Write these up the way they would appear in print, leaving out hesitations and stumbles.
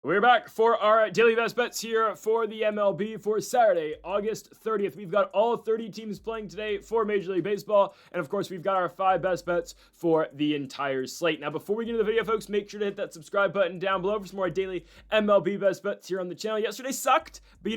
We're back for our daily best bets here for the MLB for Saturday, August 30th. We've got all 30 teams playing today for Major League Baseball. And of course, we've got our 5 best bets for the entire slate. Now, before we get into the video, folks, make sure to hit that subscribe button down below for some more daily MLB best bets here on the channel. Yesterday sucked, but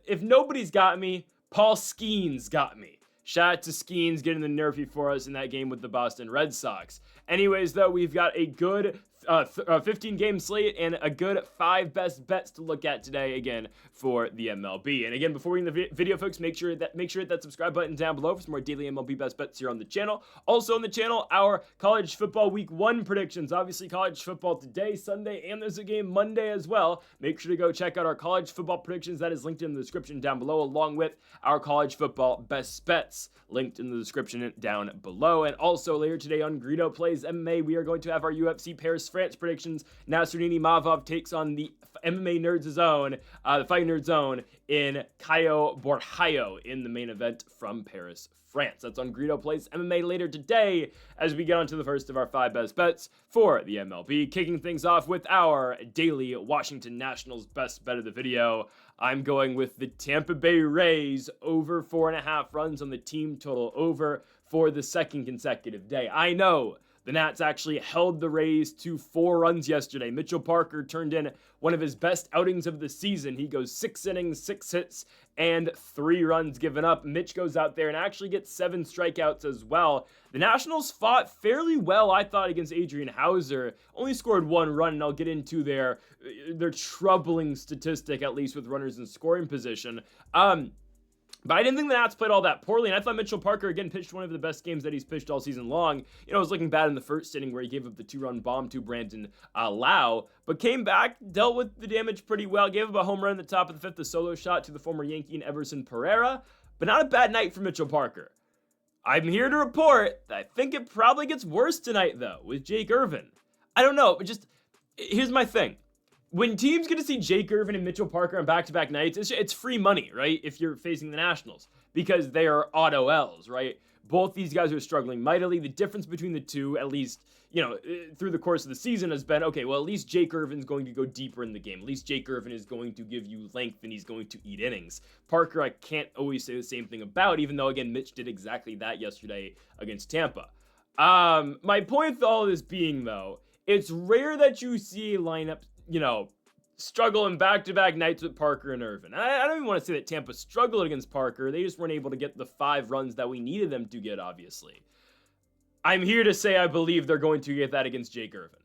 if nobody's got me, Paul Skeens got me. Shout out to Skeens getting the nerfy for us in that game with the Boston Red Sox. Anyways, though, we've got a good 15-game slate and a good 5 best bets to look at today, again, for the MLB. And again, before we get into the video, folks, make sure to hit that subscribe button down below for some more daily MLB best bets here on the channel. Also on the channel, our college football week 1 predictions. Obviously, college football today, Sunday, and there's a game Monday as well. Make sure to go check out our college football predictions. That is linked in the description down below, along with our college football best bets linked in the description down below. And also later today on Greedo Plays MMA, we are going to have our UFC Paris-France predictions. Nasruddin Imavov takes on the MMA Nerds Zone, the Fighting Nerd Zone in Cayo Borjayo in the main event from Paris, France. That's on Greedo Plays MMA later today as we get on to the first of our 5 best bets for the MLB. Kicking things off with our daily Washington Nationals best bet of the video. I'm going with the Tampa Bay Rays over 4.5 runs on the team total over for the second consecutive day. I know the Nats actually held the Rays to 4 runs yesterday. Mitchell Parker turned in one of his best outings of the season. He goes 6 innings, 6 hits, and 3 runs given up. Mitch goes out there and actually gets 7 strikeouts as well. The Nationals fought fairly well, I thought, against Adrian Hauser. Only scored 1 run, and I'll get into their troubling statistic, at least with runners in scoring position. But I didn't think the Nats played all that poorly, and I thought Mitchell Parker, again, pitched one of the best games that he's pitched all season long. It was looking bad in the first inning where he gave up the 2-run bomb to Brandon Lau, but came back, dealt with the damage pretty well, gave up a home run in the top of the 5th, a solo shot to the former Yankee and Everson Pereira, but not a bad night for Mitchell Parker. I'm here to report that I think it probably gets worse tonight, though, with Jake Irvin. I don't know, but here's my thing. When teams get to see Jake Irvin and Mitchell Parker on back-to-back nights, it's free money, right? If you're facing the Nationals, because they are auto L's, right? Both these guys are struggling mightily. The difference between the two, at least, through the course of the season has been, okay, well, at least Jake Irvin's going to go deeper in the game. At least Jake Irvin is going to give you length and he's going to eat innings. Parker, I can't always say the same thing about, even though, again, Mitch did exactly that yesterday against Tampa. My point with all of this being, though, it's rare that you see a lineup struggle in back-to-back nights with Parker and Irvin. I don't even want to say that Tampa struggled against Parker. They just weren't able to get the 5 runs that we needed them to get, obviously. I'm here to say I believe they're going to get that against Jake Irvin.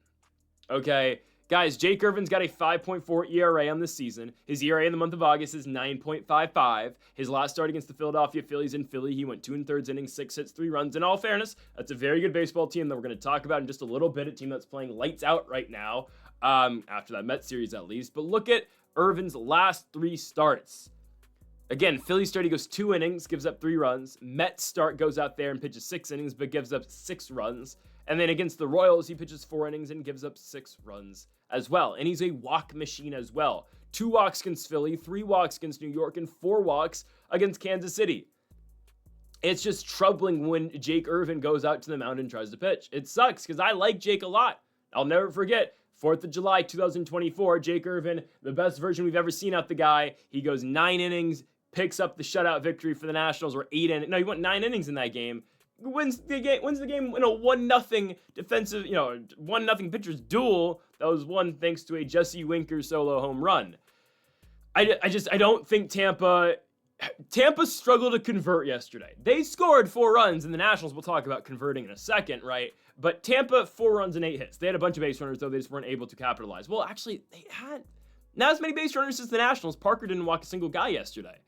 Okay? Guys, Jake Irvin's got a 5.4 ERA on this season. His ERA in the month of August is 9.55. His last start against the Philadelphia Phillies in Philly, he went 2 1/3 innings, 6 hits, 3 runs. In all fairness, that's a very good baseball team that we're going to talk about in just a little bit, a team that's playing lights out right now, after that Mets series at least. But look at Irvin's last 3 starts. Again, Philly start, he goes 2 innings, gives up 3 runs. Mets start, goes out there and pitches 6 innings, but gives up 6 runs. And then against the Royals, he pitches 4 innings and gives up 6 runs as well. And he's a walk machine as well. 2 walks against Philly, 3 walks against New York, and 4 walks against Kansas City. It's just troubling when Jake Irvin goes out to the mound and tries to pitch. It sucks because I like Jake a lot. I'll never forget 4th of July, 2024, Jake Irvin, the best version we've ever seen out the guy. He goes 9 innings, picks up the shutout victory for the Nationals, or 8 innings. No, he went 9 innings in that game. Wins the game in a 1-0 defensive, 1-0 pitcher's duel. That was won thanks to a Jesse Winker solo home run. I don't think Tampa struggled to convert yesterday. They scored 4 runs, and the Nationals, we'll talk about converting in a second, right? But Tampa, 4 runs and 8 hits. They had a bunch of base runners, though. They just weren't able to capitalize. Well, actually, they had not as many base runners as the Nationals. Parker didn't walk a single guy yesterday,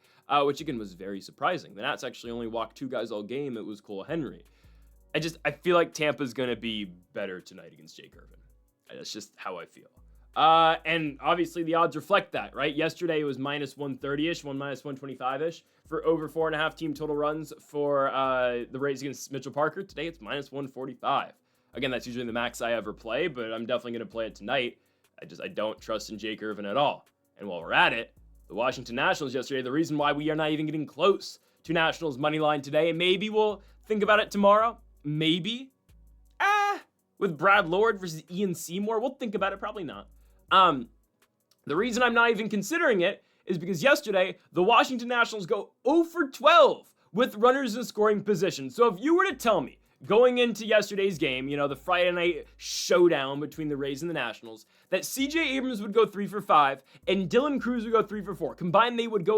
which, again, was very surprising. The Nats actually only walked 2 guys all game. It was Cole Henry. I feel like Tampa's going to be better tonight against Jake Irvin. That's just how I feel. And obviously the odds reflect that, right? Yesterday it was minus 130-ish, minus 125-ish for over 4.5 team total runs for the Rays against Mitchell Parker. Today it's minus 145. Again, that's usually the max I ever play, but I'm definitely going to play it tonight. I don't trust in Jake Irvin at all. And while we're at it, the Washington Nationals yesterday, the reason why we are not even getting close to Nationals money line today, and maybe we'll think about it tomorrow, maybe, with Brad Lord versus Ian Seymour, we'll think about it, probably not. The reason I'm not even considering it is because yesterday, the Washington Nationals go 0 for 12 with runners in scoring position. So if you were to tell me, going into yesterday's game, the Friday night showdown between the Rays and the Nationals, that CJ Abrams would go 3 for 5 and Dylan Cruz would go 3 for 4. Combined, they would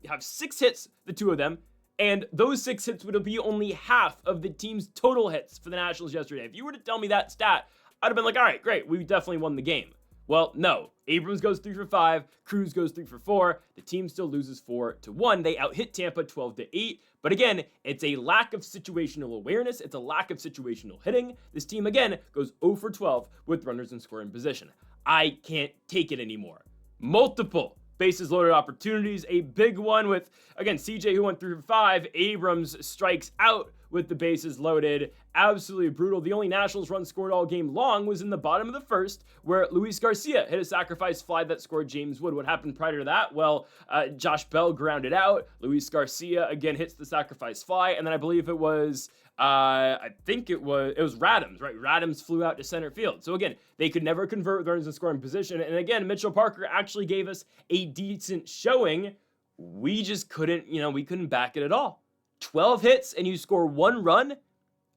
have 6 hits, the two of them, and those 6 hits would be only half of the team's total hits for the Nationals yesterday. If you were to tell me that stat, I'd have been like, all right, great, we definitely won the game. Well, no. Abrams goes 3 for 5, Cruz goes 3 for 4. The team still loses 4-1. They out-hit Tampa 12-8. But again, it's a lack of situational awareness. It's a lack of situational hitting. This team, again, goes 0 for 12 with runners in scoring position. I can't take it anymore. Multiple bases loaded opportunities. A big one with, again, CJ, who went 3 for 5. Abrams strikes out with the bases loaded. Absolutely brutal. The only Nationals run scored all game long was in the bottom of the first, where Luis Garcia hit a sacrifice fly that scored James Wood. What happened prior to that? Well, Josh Bell grounded out. Luis Garcia again hits the sacrifice fly, and then I believe it was Radams, right? Radams flew out to center field. So again, they could never convert runners in scoring position. And again, Mitchell Parker actually gave us a decent showing. We just couldn't, we couldn't back it at all. 12 hits and you score 1 run,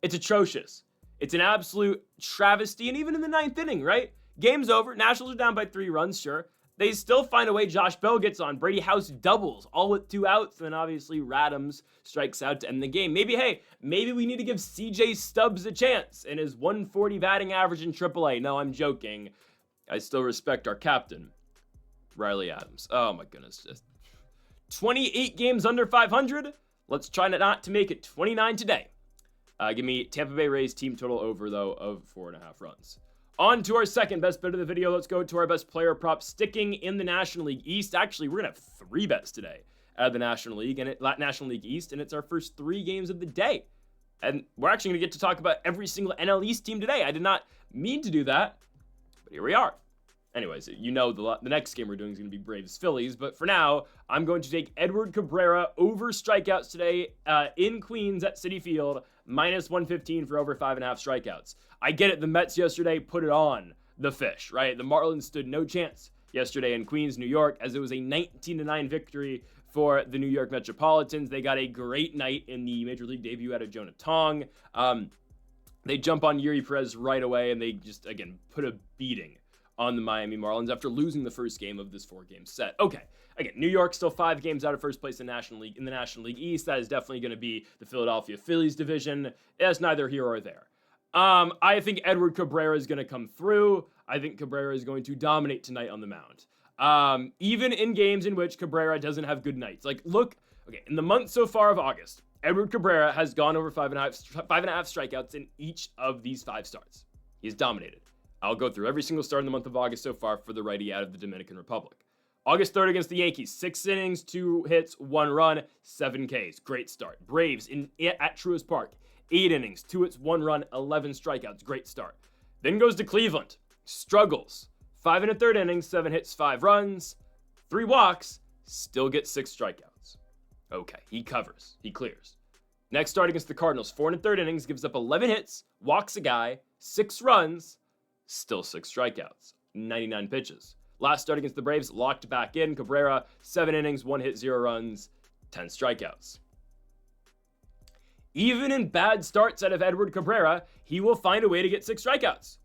it's atrocious. It's an absolute travesty. And even in the 9th inning, right? Game's over. Nationals are down by 3 runs, sure. They still find a way. Josh Bell gets on. Brady House doubles, all with 2 outs. And then obviously Radams strikes out to end the game. Maybe we need to give CJ Stubbs a chance and his 140 batting average in AAA. No, I'm joking. I still respect our captain, Riley Adams. Oh my goodness. 28 games under 500. Let's try not to make it 29 today. Give me Tampa Bay Rays team total over, though, of 4.5 runs. On to our second best bet of the video. Let's go to our best player prop. Sticking in the National League East. Actually, we're going to have 3 bets today out of the National League and National League East, and it's our first 3 games of the day. And we're actually going to get to talk about every single NL East team today. I did not mean to do that, but here we are. Anyways, the next game we're doing is going to be Braves Phillies, but for now, I'm going to take Edward Cabrera over strikeouts today in Queens at Citi Field, minus 115 for over 5.5 strikeouts. I get it, the Mets yesterday put it on the fish, right? The Marlins stood no chance yesterday in Queens, New York, as it was a 19-9 victory for the New York Metropolitans. They got a great night in the Major League debut out of Jonah Tong. They jump on Yuri Perez right away, and they just, again, put a beating on the Miami Marlins after losing the first game of this 4-game set. Okay, again, New York still 5 games out of first place in the National League East. That is definitely going to be the Philadelphia Phillies division. It's neither here or there. I think Edward Cabrera is going to come through. I think Cabrera is going to dominate tonight on the mound. Even in games in which Cabrera doesn't have good nights. In the month so far of August, Edward Cabrera has gone over 5.5 strikeouts in each of these 5 starts. He's dominated. I'll go through every single start in the month of August so far for the righty out of the Dominican Republic. August 3rd against the Yankees, 6 innings, 2 hits, 1 run, 7 Ks. Great start. Braves at Truist Park, 8 innings, 2 hits, 1 run, 11 strikeouts. Great start. Then goes to Cleveland. Struggles. 5 1/3 innings, 7 hits, 5 runs, 3 walks, still gets 6 strikeouts. Okay, he covers. He clears. Next start against the Cardinals, 4 1/3 innings, gives up 11 hits, walks a guy, 6 runs, still 6 strikeouts, 99 pitches. Last start against the Braves, locked back in. Cabrera, 7 innings, 1 hit, 0 runs, 10 strikeouts. Even in bad starts out of Edward Cabrera, he will find a way to get 6 strikeouts,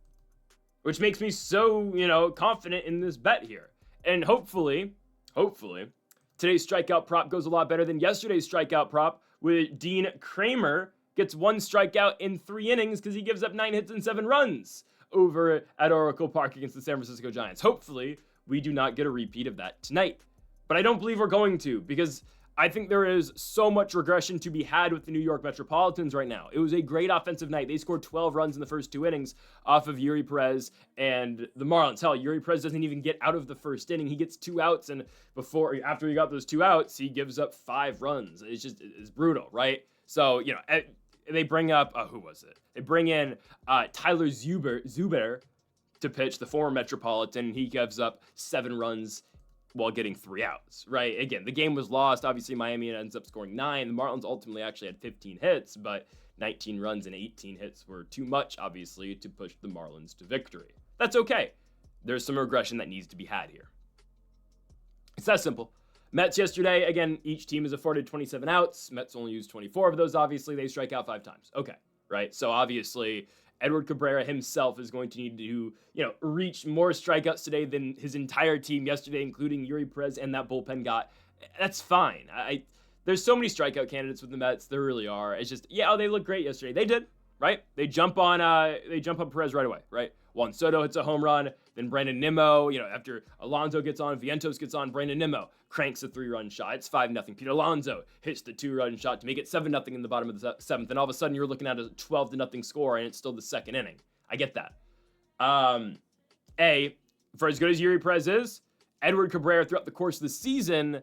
which makes me so, confident in this bet here. And hopefully, today's strikeout prop goes a lot better than yesterday's strikeout prop, with Dean Kramer gets 1 strikeout in 3 innings because he gives up 9 hits and 7 runs over at Oracle Park against the San Francisco Giants. Hopefully, we do not get a repeat of that tonight. But I don't believe we're going to, because I think there is so much regression to be had with the New York Metropolitans right now. It was a great offensive night. They scored 12 runs in the first 2 innings off of Yuri Perez and the Marlins. Hell, Yuri Perez doesn't even get out of the first inning. He gets 2 outs, and after he got those 2 outs, he gives up 5 runs. It's brutal, right? So, they bring up, who was it? They bring in Tyler Zuber to pitch, the former Metropolitan. He gives up 7 runs while getting 3 outs, right? Again, the game was lost. Obviously, Miami ends up scoring 9. The Marlins ultimately actually had 15 hits, but 19 runs and 18 hits were too much, obviously, to push the Marlins to victory. That's okay. There's some regression that needs to be had here. It's that simple. Mets yesterday, again, each team is afforded 27 outs. Mets only used 24 of those, obviously. They strike out 5 times. Okay, right? So obviously, Edward Cabrera himself is going to need to, reach more strikeouts today than his entire team yesterday, including Yuri Perez and that bullpen got. That's fine. There's so many strikeout candidates with the Mets. There really are. It's just, they looked great yesterday. They did, right? They jump on Perez right away, right? Juan Soto hits a home run, then Brandon Nimmo, after Alonso gets on, Vientos gets on, Brandon Nimmo cranks a 3-run shot. It's 5-0. Pete Alonso hits the 2-run shot to make it 7-0 in the bottom of the 7th, and all of a sudden you're looking at a 12-0 score, and it's still the second inning. I get that. For as good as Yuri Perez is, Edward Cabrera throughout the course of the season,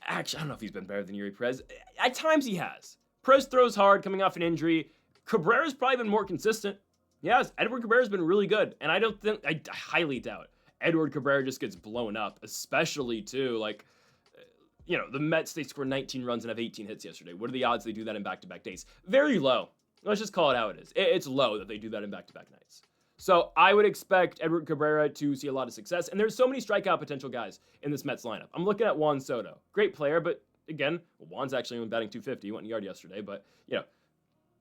actually, I don't know if he's been better than Yuri Perez. At times he has. Perez throws hard coming off an injury. Cabrera's probably been more consistent. Yes, Edward Cabrera's been really good, and I highly doubt Edward Cabrera just gets blown up, especially too, the Mets, they scored 19 runs and have 18 hits yesterday. What are the odds they do that in back-to-back days? Very low. Let's just call it how it is. It's low that they do that in back-to-back nights. So I would expect Edward Cabrera to see a lot of success, and there's so many strikeout potential guys in this Mets lineup. I'm looking at Juan Soto. Great player, but again, Juan's actually only batting .250. He went in yard yesterday, but,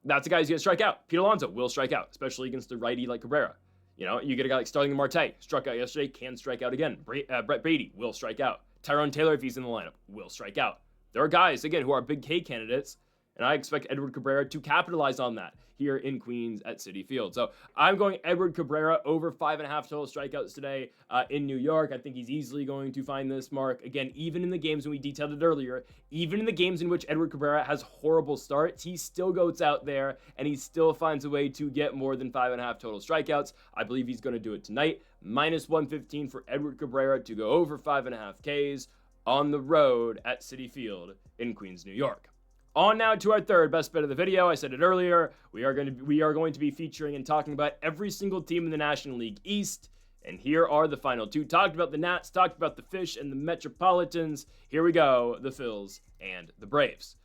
that's a guy who's going to strike out. Pete Alonso will strike out, especially against a righty like Cabrera. You get a guy like Starling Marte, struck out yesterday, can strike out again. Brett Beatty will strike out. Tyrone Taylor, if he's in the lineup, will strike out. There are guys, again, who are big K candidates, and I expect Edward Cabrera to capitalize on that here in Queens at Citi Field. So I'm going Edward Cabrera over 5.5 total strikeouts today in New York. I think he's easily going to find this mark. Again, even in the games, when we detailed it earlier, even in the games in which Edward Cabrera has horrible starts, he still goes out there and he still finds a way to get more than 5.5 total strikeouts. I believe he's going to do it tonight. -115 for Edward Cabrera to go over 5.5 Ks on the road at Citi Field in Queens, New York. On now to our third best bet of the video. I said it earlier. We are going to be featuring and talking about every single team in the National League East. And here are the final two. Talked about the Nats, talked about the Fish and the Metropolitans. Here we go, the Phils and the Braves.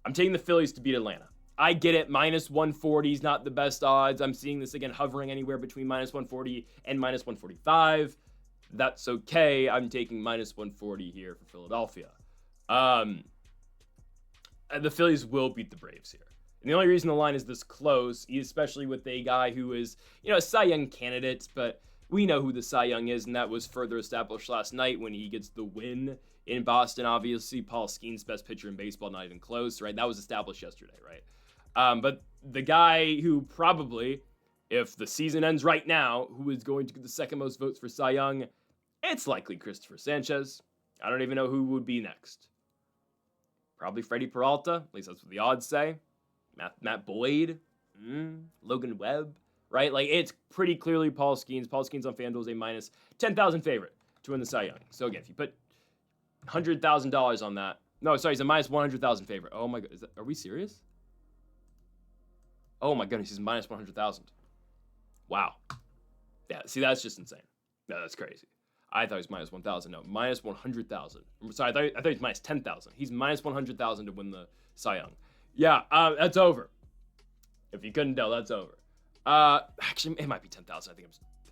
I'm taking the Phillies to beat Atlanta. I get it, -140 is not the best odds. I'm seeing this again hovering anywhere between -140 and -145. That's okay. I'm taking -140 here for Philadelphia. The Phillies will beat the Braves here. And the only reason the line is this close, especially with a guy who is, a Cy Young candidate, but we know who the Cy Young is, and that was further established last night when he gets the win in Boston. Obviously, Paul Skeens, best pitcher in baseball, not even close, right? That was established yesterday, right? But the guy who probably, if the season ends right now, who is going to get the second most votes for Cy Young, it's likely Christopher Sanchez. I don't even know who would be next. Probably Freddie Peralta, at least that's what the odds say. Matt Boyd, Logan Webb, right? It's pretty clearly Paul Skeens. Paul Skeens on FanDuel is a -10,000 favorite to win the Cy Young. So again, if you put $100,000 on that, no, sorry, he's a -100,000 favorite. Oh my god, are we serious? Oh my goodness, he's -100,000. Wow. Yeah, see, that's just insane. No, that's crazy. I thought he was -1,000. No, -100,000. Sorry, I thought he was -10,000. He's -100,000 to win the Cy Young. Yeah, that's over. If you couldn't tell, that's over. Actually, it might be 10,000. I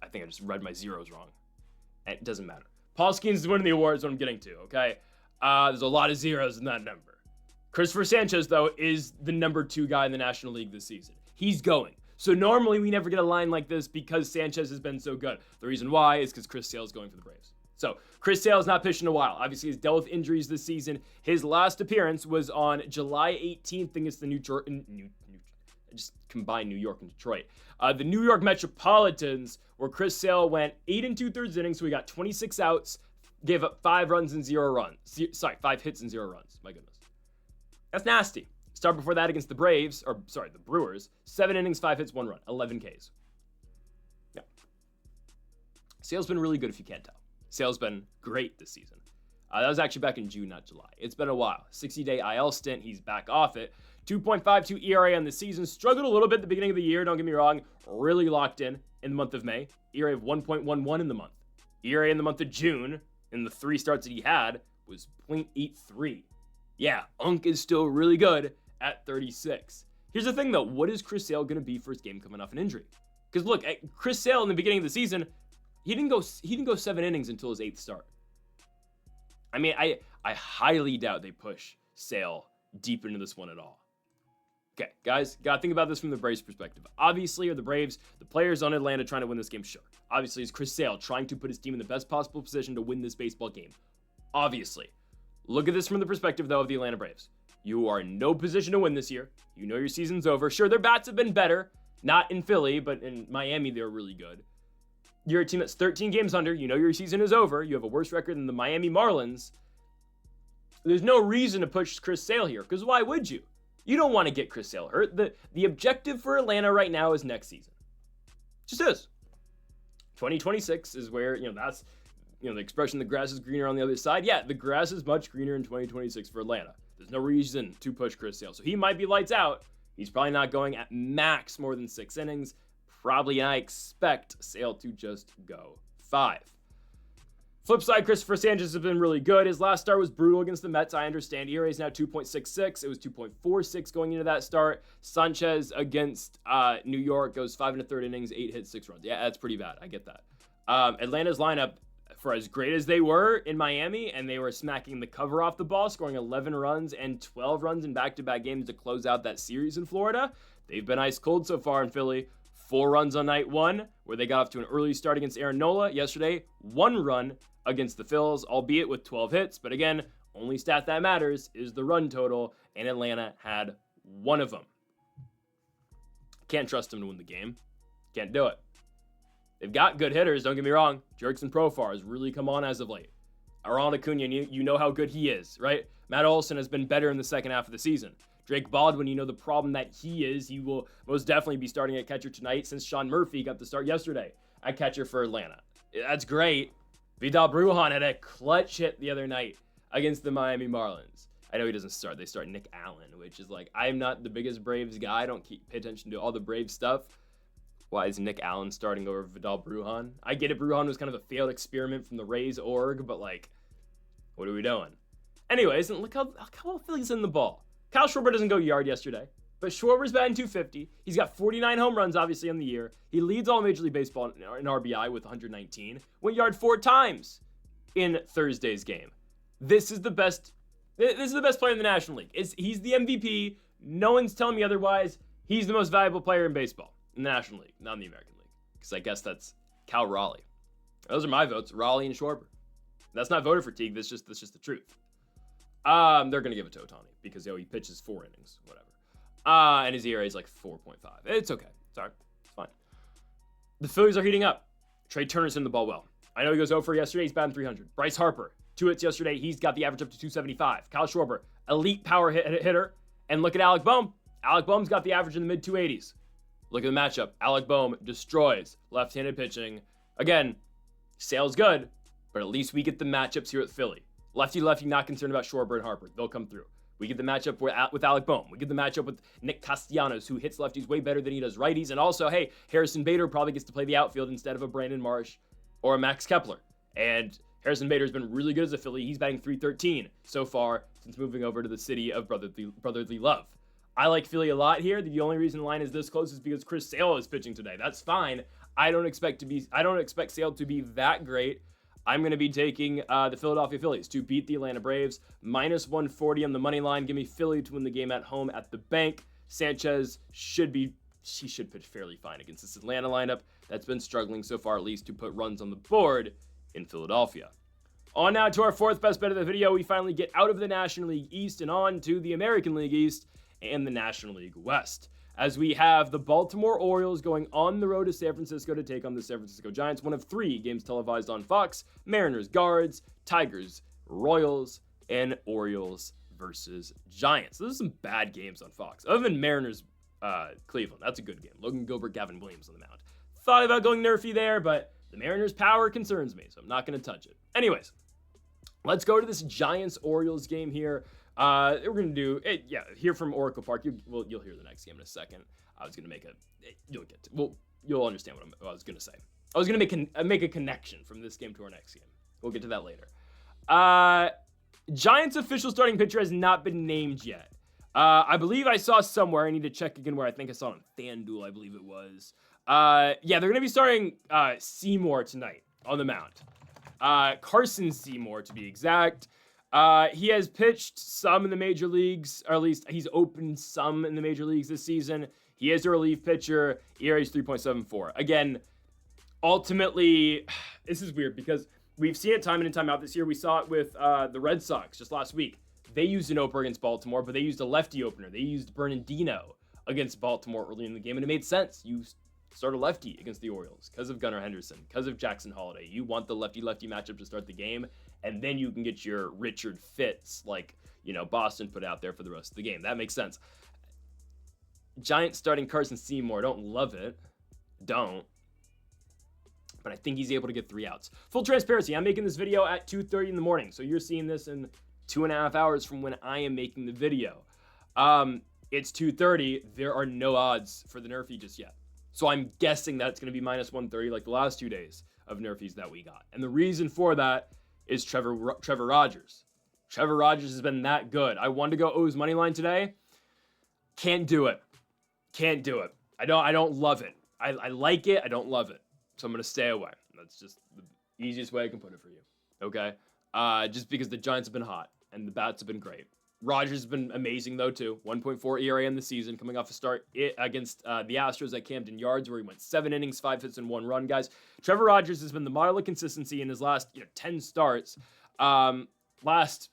think I just read my zeros wrong. It doesn't matter. Paul Skeens is winning the award is what I'm getting to, okay? There's a lot of zeros in that number. Christopher Sanchez, though, is the number 2 guy in the National League this season. He's going. So normally we never get a line like this because Sanchez has been so good. The reason why is because Chris Sale is going for the Braves. So Chris Sale has not pitched in a while. Obviously, he's dealt with injuries this season. His last appearance was on July 18th against the just combine New York and Detroit. The New York Metropolitans, where Chris Sale went 8 2/3 innings, so he got 26 outs, gave up 5 runs and 0 runs. 5 hits and 0 runs. My goodness. That's nasty. Start before that against the the Brewers. 7 innings, 5 hits, 1 run, 11 Ks. Yeah. Sale's been really good if you can't tell. Sale's been great this season. That was actually back in June, not July. It's been a while. 60-day IL stint. He's back off it. 2.52 ERA on the season. Struggled a little bit at the beginning of the year. Don't get me wrong. Really locked in the month of May. ERA of 1.11 in the month. ERA in the month of June, in the 3 starts that he had, was 0.83. Yeah, Unk is still really good at 36. Here's the thing, though. What is Chris Sale going to be for his game coming off an injury? Because look, Chris Sale in the beginning of the season, he didn't go 7 innings until his 8th start. I mean, I highly doubt they push Sale deep into this one at all. Okay, guys, got to think about this from the Braves' perspective. Obviously, are the Braves, the players on Atlanta trying to win this game? Sure. Obviously, is Chris Sale trying to put his team in the best possible position to win this baseball game? Obviously. Look at this from the perspective, though, of the Atlanta Braves. You are in no position to win this year. You know your season's over. Sure, their bats have been better. Not in Philly, but in Miami, they're really good. You're a team that's 13 games under. You know your season is over. You have a worse record than the Miami Marlins. There's no reason to push Chris Sale here, because why would you? You don't want to get Chris Sale hurt. The objective for Atlanta right now is next season. Just is. 2026 is where, that's, the expression, the grass is greener on the other side. Yeah, the grass is much greener in 2026 for Atlanta. There's no reason to push Chris Sale. So he might be lights out. He's probably not going at max more than 6 innings. Probably, I expect Sale to just go 5. Flip side, Christopher Sanchez has been really good. His last start was brutal against the Mets. I understand. ERA is now 2.66. It was 2.46 going into that start. Sanchez against New York goes 5 1/3 innings, 8 hits, 6 runs. Yeah, that's pretty bad. I get that. Atlanta's lineup, for as great as they were in Miami, and they were smacking the cover off the ball, scoring 11 runs and 12 runs in back-to-back games to close out that series in Florida. They've been ice cold so far in Philly. 4 runs on night 1, where they got off to an early start against Aaron Nola. Yesterday, 1 run against the Phillies, albeit with 12 hits. But again, only stat that matters is the run total, and Atlanta had 1 of them. Can't trust them to win the game. Can't do it. They've got good hitters, don't get me wrong. Jurickson Profar has really come on as of late. Ronald Acuna, you know how good he is, right? Matt Olson has been better in the second half of the season. Drake Baldwin, you know the problem that he is. He will most definitely be starting at catcher tonight since Sean Murphy got the start yesterday at catcher for Atlanta. That's great. Vidal Brujan had a clutch hit the other night against the Miami Marlins. I know he doesn't start. They start Nick Allen, which is like, I'm not the biggest Braves guy. I don't pay attention to all the Braves stuff. Why is Nick Allen starting over Vidal Brujan? I get it. Brujan was kind of a failed experiment from the Rays org, but like, what are we doing? Anyways, and look how well Philly's in the ball. Kyle Schwarber doesn't go yard yesterday, but Schwarber's batting .250. He's got 49 home runs, obviously, on the year. He leads all Major League Baseball in RBI with 119. Went yard 4 times in Thursday's game. This is the best player in the National League. He's the MVP. No one's telling me otherwise. He's the most valuable player in baseball in the National League, not in the American League. Because I guess that's Cal Raleigh. Those are my votes, Raleigh and Schwarber. That's not voter fatigue. That's just the truth. They're going to give it to Ohtani because he pitches 4 innings, whatever. And his ERA is like 4.5. It's okay. Sorry. It's fine. The Phillies are heating up. Trey Turner's hitting the ball well. I know he goes 0 for yesterday. He's batting .300. Bryce Harper, 2 hits yesterday. He's got the average up to .275. Kyle Schwarber, elite power hitter. And look at Alec Bohm. Alec Bohm's got the average in the mid-280s. Look at the matchup. Alec Bohm destroys left-handed pitching. Again, Sale's good, but at least we get the matchups here at Philly. Lefty, not concerned about Schwarber and Harper. They'll come through. We get the matchup with Alec Bohm. We get the matchup with Nick Castellanos, who hits lefties way better than he does righties. And also, hey, Harrison Bader probably gets to play the outfield instead of a Brandon Marsh or a Max Kepler. And Harrison Bader's been really good as a Philly. He's batting .313 so far since moving over to the city of brotherly love. I like Philly a lot here. The only reason the line is this close is because Chris Sale is pitching today. That's fine. I don't expect Sale to be that great. I'm going to be taking the Philadelphia Phillies to beat the Atlanta Braves. -140 on the money line. Give me Philly to win the game at home at the bank. Sanchez should pitch fairly fine against this Atlanta lineup that's been struggling so far, at least, to put runs on the board in Philadelphia. On now to our 4th best bet of the video. We finally get out of the National League East and on to the American League East and the National League West, as we have the Baltimore Orioles going on the road to San Francisco to take on the San Francisco Giants. One of 3 games televised on Fox: Mariners, Guards, Tigers, Royals, and Orioles versus Giants. Those are some bad games on Fox. Other than Mariners, Cleveland, that's a good game. Logan Gilbert, Gavin Williams on the mound. Thought about going nerfy there, but the Mariners' power concerns me, so I'm not going to touch it. Anyways, let's go to this Giants-Orioles game here. We're going to do it, here from Oracle Park. You'll hear the next game in a second. I was going to make you'll understand what I was going to say. I was going to make a connection from this game to our next game. We'll get to that later. Giants official starting pitcher has not been named yet. I believe I saw somewhere, I need to check again where I think I saw it on FanDuel, I believe it was. They're going to be starting Seymour tonight on the mound. Carson Seymour, to be exact. He has pitched some in the major leagues, or at least he's opened some in the major leagues this season. He is a relief pitcher. ERA is 3.74. Again, ultimately, this is weird because we've seen it time in and time out this year. We saw it with the Red Sox just last week. They used an opener against Baltimore, but they used a lefty opener. They used Bernardino against Baltimore early in the game, and it made sense. You start a lefty against the Orioles because of Gunnar Henderson, because of Jackson Holiday. You want the lefty-lefty matchup to start the game, and then you can get your Richard Fitz, like, Boston put out there for the rest of the game. That makes sense. Giants starting Carson Seymour. Don't love it. Don't. But I think he's able to get 3 outs. Full transparency, I'm making this video at 2:30 in the morning, so you're seeing this in 2.5 hours from when I am making the video. It's 2:30. There are no odds for the Nerfy just yet. So I'm guessing that it's going to be minus 130 like the last 2 days of Nerfies that we got. And the reason for that is Trevor Rogers. Trevor Rogers has been that good. I wanted to go O's money line today. Can't do it. Can't do it. I don't love it. I like it. I don't love it. So I'm going to stay away. That's just the easiest way I can put it for you. Okay? Just because the Giants have been hot and the bats have been great. Rogers has been amazing, though, too. 1.4 ERA in the season, coming off a start against the Astros at Camden Yards, where he went 7 innings, 5 hits, and 1 run, guys. Trevor Rogers has been the model of consistency in his last 10 starts. Last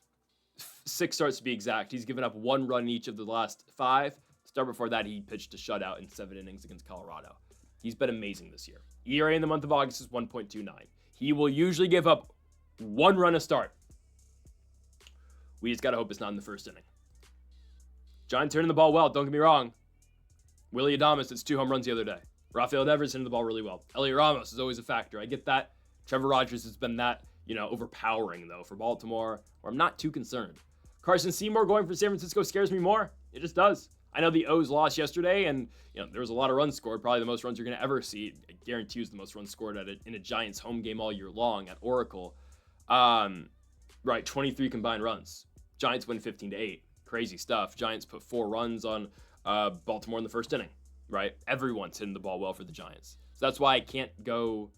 6 starts, to be exact. He's given up 1 run in each of the last 5. Start before that, he pitched a shutout in 7 innings against Colorado. He's been amazing this year. ERA in the month of August is 1.29. He will usually give up 1 run a start. We just got to hope it's not in the first inning. Giants turning the ball well, don't get me wrong. Willie Adames hits 2 home runs the other day. Rafael Devers hitting the ball really well. Elliot Ramos is always a factor. I get that. Trevor Rogers has been that, overpowering, though, for Baltimore, where I'm not too concerned. Carson Seymour going for San Francisco scares me more. It just does. I know the O's lost yesterday, and there was a lot of runs scored, probably the most runs you're going to ever see. I guarantee you it's the most runs scored in a Giants home game all year long at Oracle. Right, 23 combined runs. Giants win 15-8. Crazy stuff. Giants put 4 runs on Baltimore in the first inning. Right, everyone's hitting the ball well for the Giants. So that's why I can't go,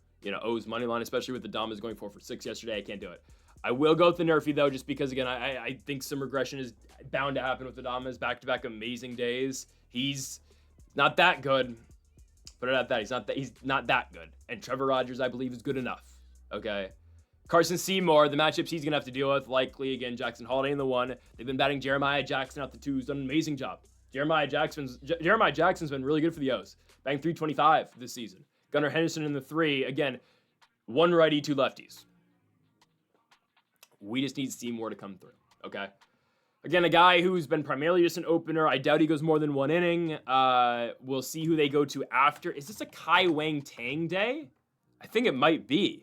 O's money line, especially with the Damas going 4 for 6 yesterday. I can't do it. I will go with the Nerfy, though, just because, again, I think some regression is bound to happen with the Damas. Back-to-back amazing days. He's not that good. Put it at that. He's not that good. And Trevor Rogers, I believe, is good enough. Okay? Carson Seymour, the matchups he's going to have to deal with, likely, again, Jackson Holiday in the 1. They've been batting Jeremiah Jackson out the 2. He's done an amazing job. Jeremiah Jackson's been really good for the O's. Batting 325 this season. Gunnar Henderson in the 3. Again, 1 righty, 2 lefties. We just need Seymour to come through, okay? Again, a guy who's been primarily just an opener. I doubt he goes more than 1 inning. We'll see who they go to after. Is this a Kai Wang Tang day? I think it might be.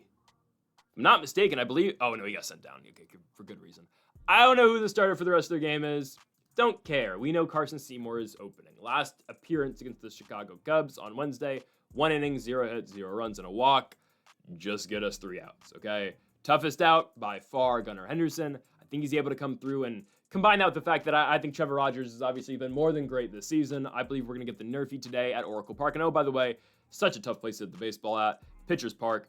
If I'm not mistaken, I believe... Oh, no, he got sent down. Okay, for good reason. I don't know who the starter for the rest of their game is. Don't care. We know Carson Seymour is opening. Last appearance against the Chicago Cubs on Wednesday. 1 inning, 0 hits, 0 runs, and a walk. Just get us 3 outs, okay? Toughest out, by far, Gunnar Henderson. I think he's able to come through and combine that with the fact that I think Trevor Rogers has obviously been more than great this season. I believe we're going to get the Nerfy today at Oracle Park. And oh, by the way, such a tough place to hit the baseball at. Pitchers Park,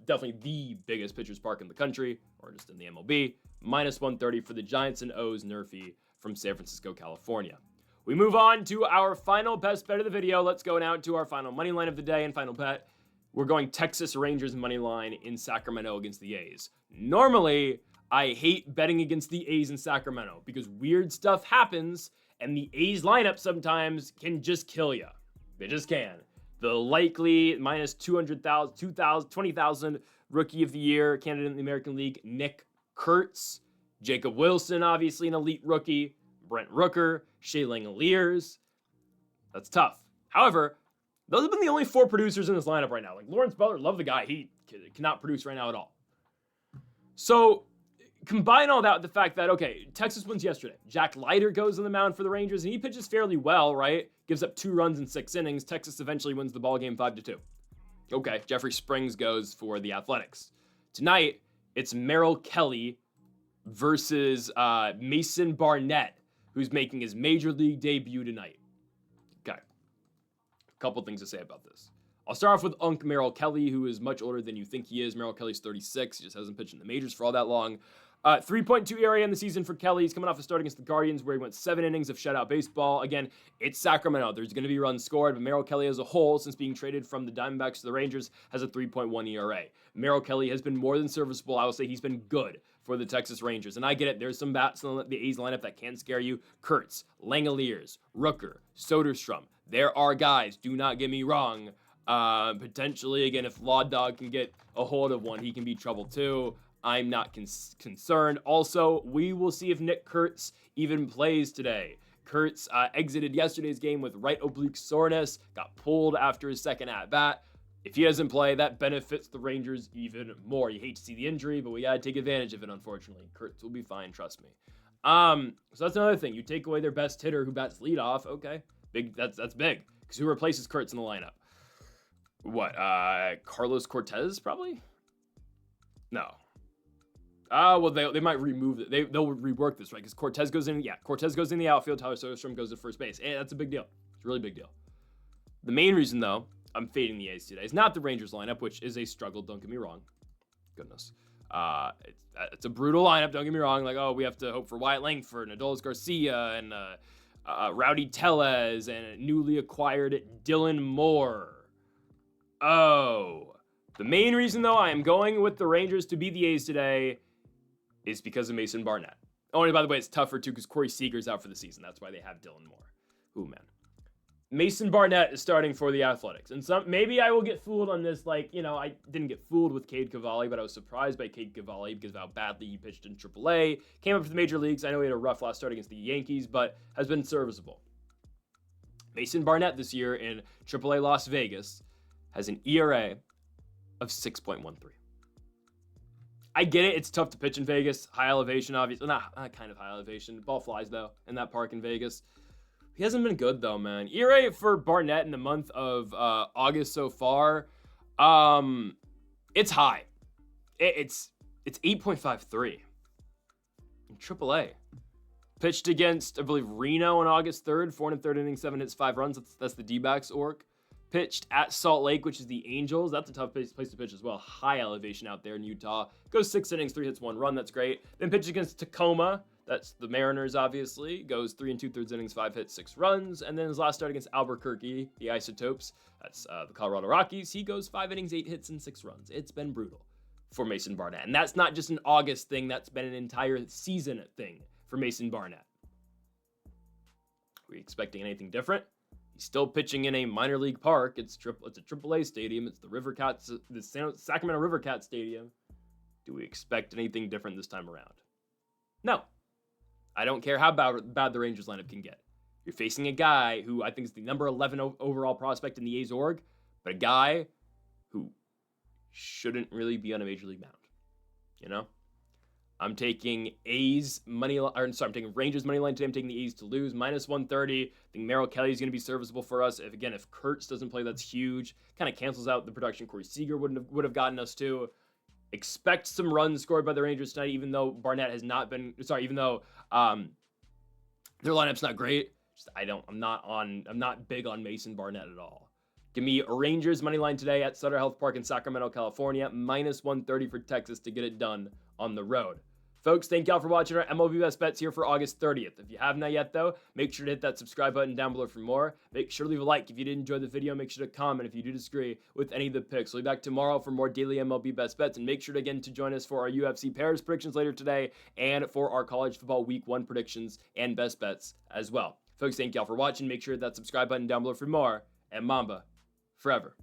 definitely the biggest Pitchers Park in the country, or just in the MLB. Minus 130 for the Giants and O's Nerfy from San Francisco, California. We move on to our final best bet of the video. Let's go now to our final money line of the day and final bet. We're going Texas Rangers money line in Sacramento against the A's. Normally, I hate betting against the A's in Sacramento because weird stuff happens and the A's lineup sometimes can just kill you. They just can. The likely minus 20,000 rookie of the year candidate in the American League, Nick Kurtz. Jacob Wilson, obviously an elite rookie. Brent Rooker, Shea Langoliers. That's tough. However, those have been the only 4 producers in this lineup right now. Like Lawrence Butler, love the guy. He cannot produce right now at all. So combine all that with the fact that, okay, Texas wins yesterday. Jack Leiter goes on the mound for the Rangers, and he pitches fairly well, right? Gives up 2 runs in 6 innings. Texas eventually wins the ballgame 5-2. Okay, Jeffrey Springs goes for the Athletics. Tonight, it's Merrill Kelly versus Mason Barnett, who's making his Major League debut tonight. Okay. Couple things to say about this. I'll start off with Merrill Kelly, who is much older than you think he is. Merrill Kelly's 36. He just hasn't pitched in the majors for all that long. 3.2 ERA in the season for Kelly. He's coming off a start against the Guardians where he went 7 innings of shutout baseball. Again, it's Sacramento. There's going to be runs scored, but Merrill Kelly as a whole, since being traded from the Diamondbacks to the Rangers, has a 3.1 ERA. Merrill Kelly has been more than serviceable. I will say he's been good for the Texas Rangers. And I get it. There's some bats in the A's lineup that can scare you. Kurtz, Langoliers, Rooker, Soderstrom. There are guys, do not get me wrong. Potentially, again, if Law Dog can get a hold of one, he can be trouble too. I'm not concerned. Also, we will see if Nick Kurtz even plays today. Kurtz exited yesterday's game with right oblique soreness, got pulled after his second at-bat. If he doesn't play, that benefits the Rangers even more. You hate to see the injury, but we got to take advantage of it, unfortunately. Kurtz will be fine, trust me. So that's another thing. You take away their best hitter who bats leadoff. Okay, big. That's big. Because who replaces Kurtz in the lineup? What? Carlos Cortez, probably? No. Well, they might remove it. They'll rework this, right? Because Cortez goes in. Yeah, Cortez goes in the outfield. Tyler Soderstrom goes to first base. And that's a big deal. It's a really big deal. The main reason, though, I'm fading the A's today is not the Rangers lineup, which is a struggle. Don't get me wrong. Goodness. It's a brutal lineup. Don't get me wrong. Like, oh, we have to hope for Wyatt Langford and Adolis Garcia and Rowdy Tellez and newly acquired Dylan Moore. Oh. The main reason, though, I am going with the Rangers to beat the A's today is because of Mason Barnett. Oh, and by the way, it's tougher, too, because Corey Seager's out for the season. That's why they have Dylan Moore. Ooh, man. Mason Barnett is starting for the Athletics. And maybe I will get fooled on this. Like, I didn't get fooled with Cade Cavalli, but I was surprised by Cade Cavalli because of how badly he pitched in AAA. Came up to the major leagues. I know he had a rough last start against the Yankees, but has been serviceable. Mason Barnett this year in AAA Las Vegas has an ERA of 6.13. I get it. It's tough to pitch in Vegas. High elevation, obviously. Not kind of high elevation. Ball flies, though, in that park in Vegas. He hasn't been good, though, man. ERA for Barnett in the month of August so far, it's high. It's 8.53 in AAA. Pitched against, I believe, Reno on August 3rd. 4 1/3 innings, 7 hits, 5 runs. That's the D-backs org. Pitched at Salt Lake, which is the Angels. That's a tough place to pitch as well. High elevation out there in Utah. Goes 6 innings, 3 hits, 1 run. That's great. Then pitched against Tacoma. That's the Mariners, obviously. Goes 3 2/3 innings, 5 hits, 6 runs. And then his last start against Albuquerque, the Isotopes. That's the Colorado Rockies. He goes 5 innings, 8 hits, and 6 runs. It's been brutal for Mason Barnett. And that's not just an August thing. That's been an entire season thing for Mason Barnett. Are we expecting anything different? He's still pitching in a minor league park. It's a AAA stadium. It's the Sacramento River Cat Stadium. Do we expect anything different this time around? No. I don't care how bad the Rangers lineup can get. You're facing a guy who I think is the number 11 overall prospect in the A's org, but a guy who shouldn't really be on a major league mound. I'm taking Rangers money line today. I'm taking the A's to lose, -130. I think Merrill Kelly is going to be serviceable for us. If Kurtz doesn't play, that's huge. Kind of cancels out the production Corey Seager would have gotten us to. Expect some runs scored by the Rangers tonight, even though Barnett has not been. Even though their lineup's not great. I'm not big on Mason Barnett at all. Give me a Rangers money line today at Sutter Health Park in Sacramento, California, -130 for Texas to get it done on the road. Folks, thank y'all for watching our MLB Best Bets here for August 30th. If you have not yet, though, make sure to hit that subscribe button down below for more. Make sure to leave a like if you did enjoy the video. Make sure to comment if you do disagree with any of the picks. We'll be back tomorrow for more daily MLB Best Bets. And make sure to join us for our UFC pairs predictions later today and for our college football week 1 predictions and best bets as well. Folks, thank y'all for watching. Make sure to hit that subscribe button down below for more. And Mamba, forever.